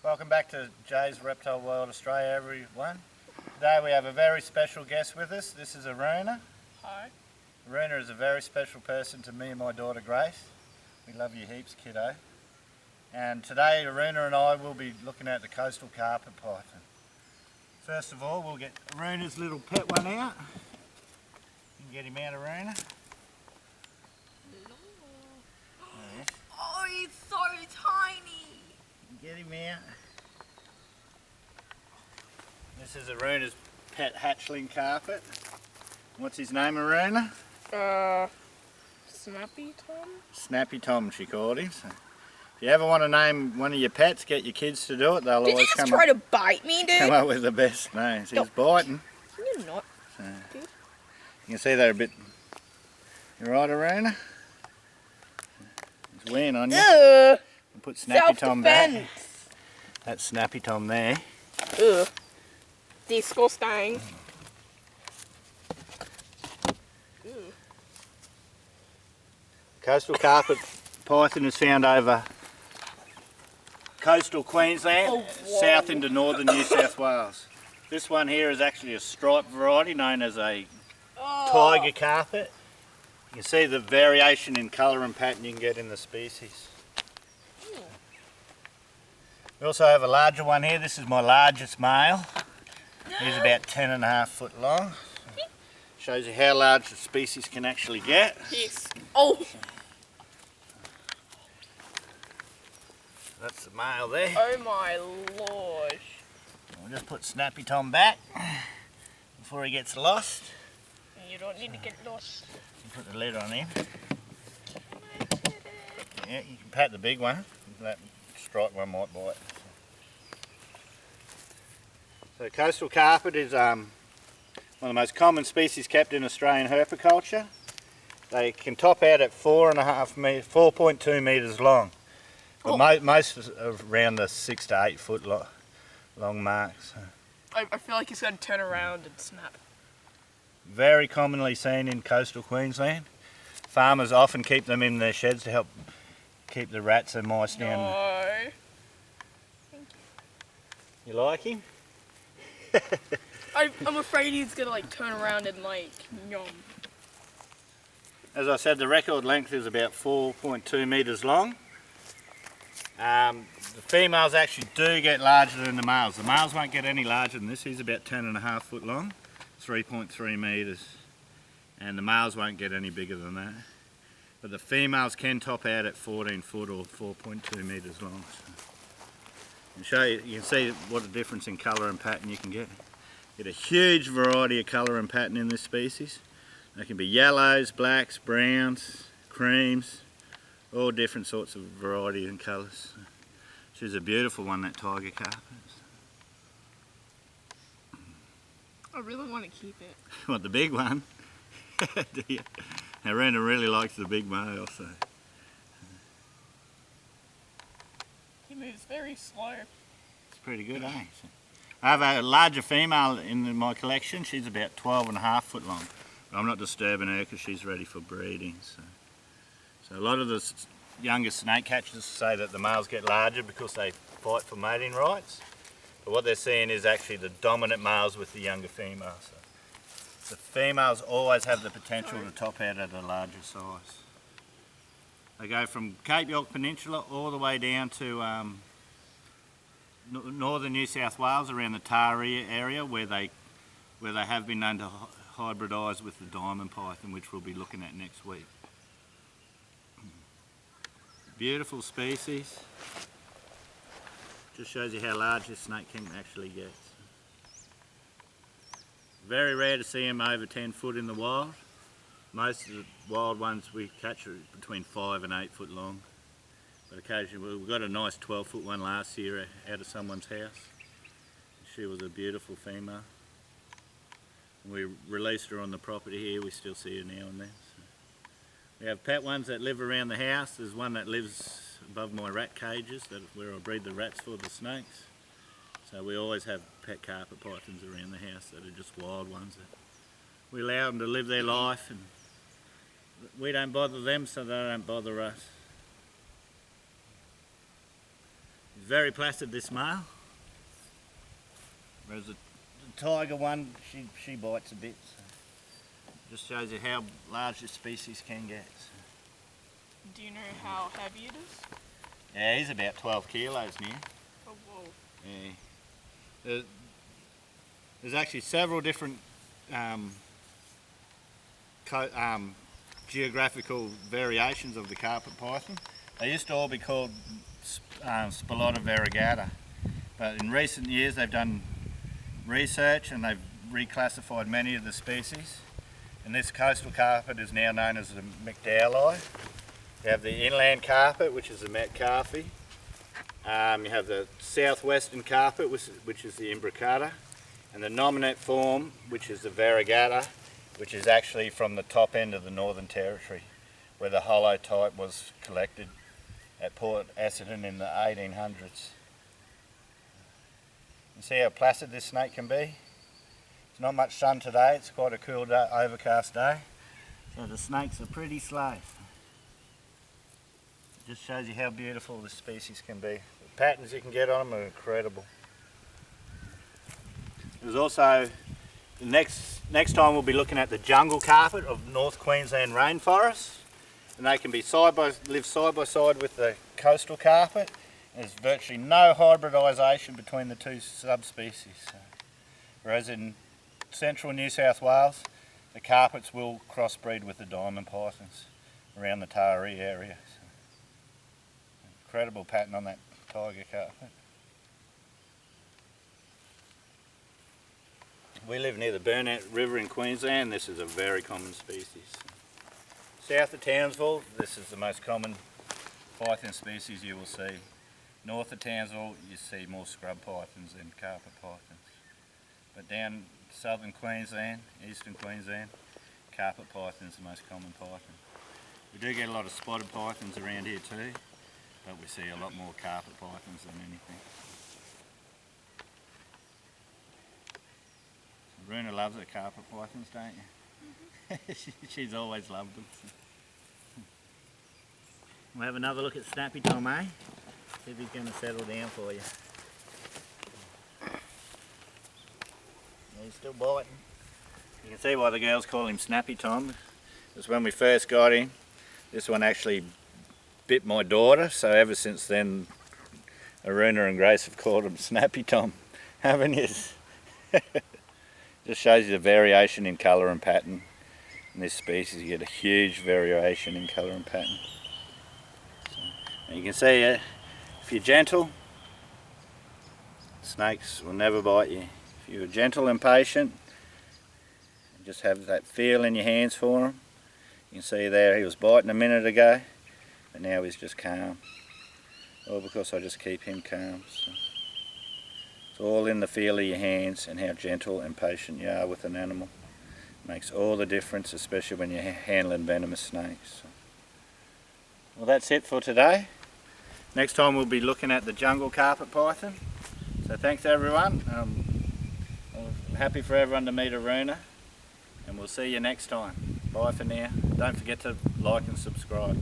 Welcome back to Jay's Reptile World Australia, everyone. Today we have a very special guest with us. This is Aruna. Hi. Aruna is a very special person to me and my daughter Grace. We love you heaps, kiddo. And today Aruna and I will be looking at the coastal carpet python. First of all, we'll get Aruna's little pet one out. You can get him out, Aruna. Oh, he's so tiny. Get him out. This is Aruna's pet hatchling carpet. What's his name, Aruna? Snappy Tom? Snappy Tom, she called him. So if you ever want to name one of your pets, get your kids to do it. They'll Did you always just try to bite me, dude? come up with the best names. He's biting. You're not, So, dude. you can see they're a bit... You right, Aruna? He's weighing on you. Ugh. Put Snappy Tom back. Self-defense. That's Snappy Tom there. Ugh. Disgusting. Ugh. Coastal carpet python is found over coastal Queensland, south into northern New South Wales. This one here is actually a striped variety known as a tiger carpet. You can see the variation in colour and pattern you can get in the species. We also have a larger one here. This is my largest male. He's about 10.5 foot long. Shows you how large the species can actually get. Yes. Oh. That's the male there. Oh my lord. We'll just put Snappy Tom back before he gets lost. You don't need to get lost. Put the lid on him. Yeah, you can pat the big one. That striped one might bite. So coastal carpet is one of the most common species kept in Australian herpiculture. They can top out at 4.2 metres long. But most are around the 6 to 8 foot long marks. I feel like he's going to turn around and snap. Very commonly seen in coastal Queensland. Farmers often keep them in their sheds to help keep the rats and mice down. No. Thank you. You like him? I'm afraid he's going to like turn around and like yum. As I said, the record length is about 4.2 metres long. The females actually do get larger than the males. The males won't get any larger than this. He's about 10.5 foot long, 3.3 metres. And the males won't get any bigger than that. But the females can top out at 14 foot or 4.2 metres long. So you can see what a difference in colour and pattern you can get. Get a huge variety of colour and pattern in this species. They can be yellows, blacks, browns, creams, all different sorts of variety and colours. She's a beautiful one, that tiger carpet. I really want to keep it. What, the big one? Do you? Aruna really likes the big male, so. He moves very slow. It's pretty good, eh? I have a larger female in my collection. She's about 12.5 foot long. But I'm not disturbing her because she's ready for breeding. So a lot of the younger snake catchers say that the males get larger because they fight for mating rights. But what they're seeing is actually the dominant males with the younger females. So the females always have the potential to top out at a larger size. They go from Cape York Peninsula all the way down to northern New South Wales, around the Taree area, where they have been known to hybridise with the diamond python, which we'll be looking at next week. Beautiful species. Just shows you how large this snake can actually get. Very rare to see them over 10 foot in the wild. Most of the wild ones we catch are between 5 and 8 foot long. But occasionally, we got a nice 12 foot one last year out of someone's house. She was a beautiful female. We released her on the property here. We still see her now and then. So we have pet ones that live around the house. There's one that lives above my rat cages, where I breed the rats for the snakes. So we always have pet carpet pythons around the house that are just wild ones. We allow them to live their life, and we don't bother them, so they don't bother us. He's very placid, this male. Whereas the tiger one, she bites a bit. So. Just shows you how large this species can get. So. Do you know how heavy it is? Yeah, he's about 12 kilos now. Oh, whoa. Yeah. There's actually several different geographical variations of the carpet python. They used to all be called Spilota variegata, but in recent years they've done research and they've reclassified many of the species. And this coastal carpet is now known as the Mcdowelli. You have the inland carpet, which is the Mcdowelli. You have the southwestern carpet, which is the imbricata, and the nominate form, which is the variegata, which is actually from the top end of the Northern Territory, where the holotype was collected at Port Essendon in the 1800s. You see how placid this snake can be? It's not much sun today, it's quite a cool day, overcast day, so the snakes are pretty slow. It just shows you how beautiful this species can be. The patterns you can get on them are incredible. There's also, the next time we'll be looking at the jungle carpet of North Queensland rainforests, and they can be live side by side with the coastal carpet. There's virtually no hybridisation between the two subspecies. Whereas in central New South Wales, the carpets will crossbreed with the diamond pythons around the Taree area. So, incredible pattern on that tiger carpet. We live near the Burnout River in Queensland. This is a very common species. South of Townsville, this is the most common python species you will see. North of Townsville, you see more scrub pythons than carpet pythons. But down southern Queensland, eastern Queensland, carpet python is the most common python. We do get a lot of spotted pythons around here too, but we see a lot more carpet pythons than anything. Runa loves her carpet pythons, don't you? Mm-hmm. She's always loved them. We'll have another look at Snappy Tom, eh? See if he's going to settle down for you. Yeah, he's still biting. You can see why the girls call him Snappy Tom. Because when we first got him, this one actually bit my daughter, so ever since then Aruna and Grace have called him Snappy Tom, haven't you? Just shows you the variation in colour and pattern. In this species you get a huge variation in colour and pattern. So, you can see if you're gentle, snakes will never bite you. If you're gentle and patient, and just have that feel in your hands for them. You can see there he was biting a minute ago, but now he's just calm. All because I just keep him calm. So. It's all in the feel of your hands and how gentle and patient you are with an animal. It makes all the difference, especially when you're handling venomous snakes. So. Well, that's it for today. Next time we'll be looking at the jungle carpet python. So thanks everyone. I'm happy for everyone to meet Aruna, and we'll see you next time. Bye for now. Don't forget to like and subscribe.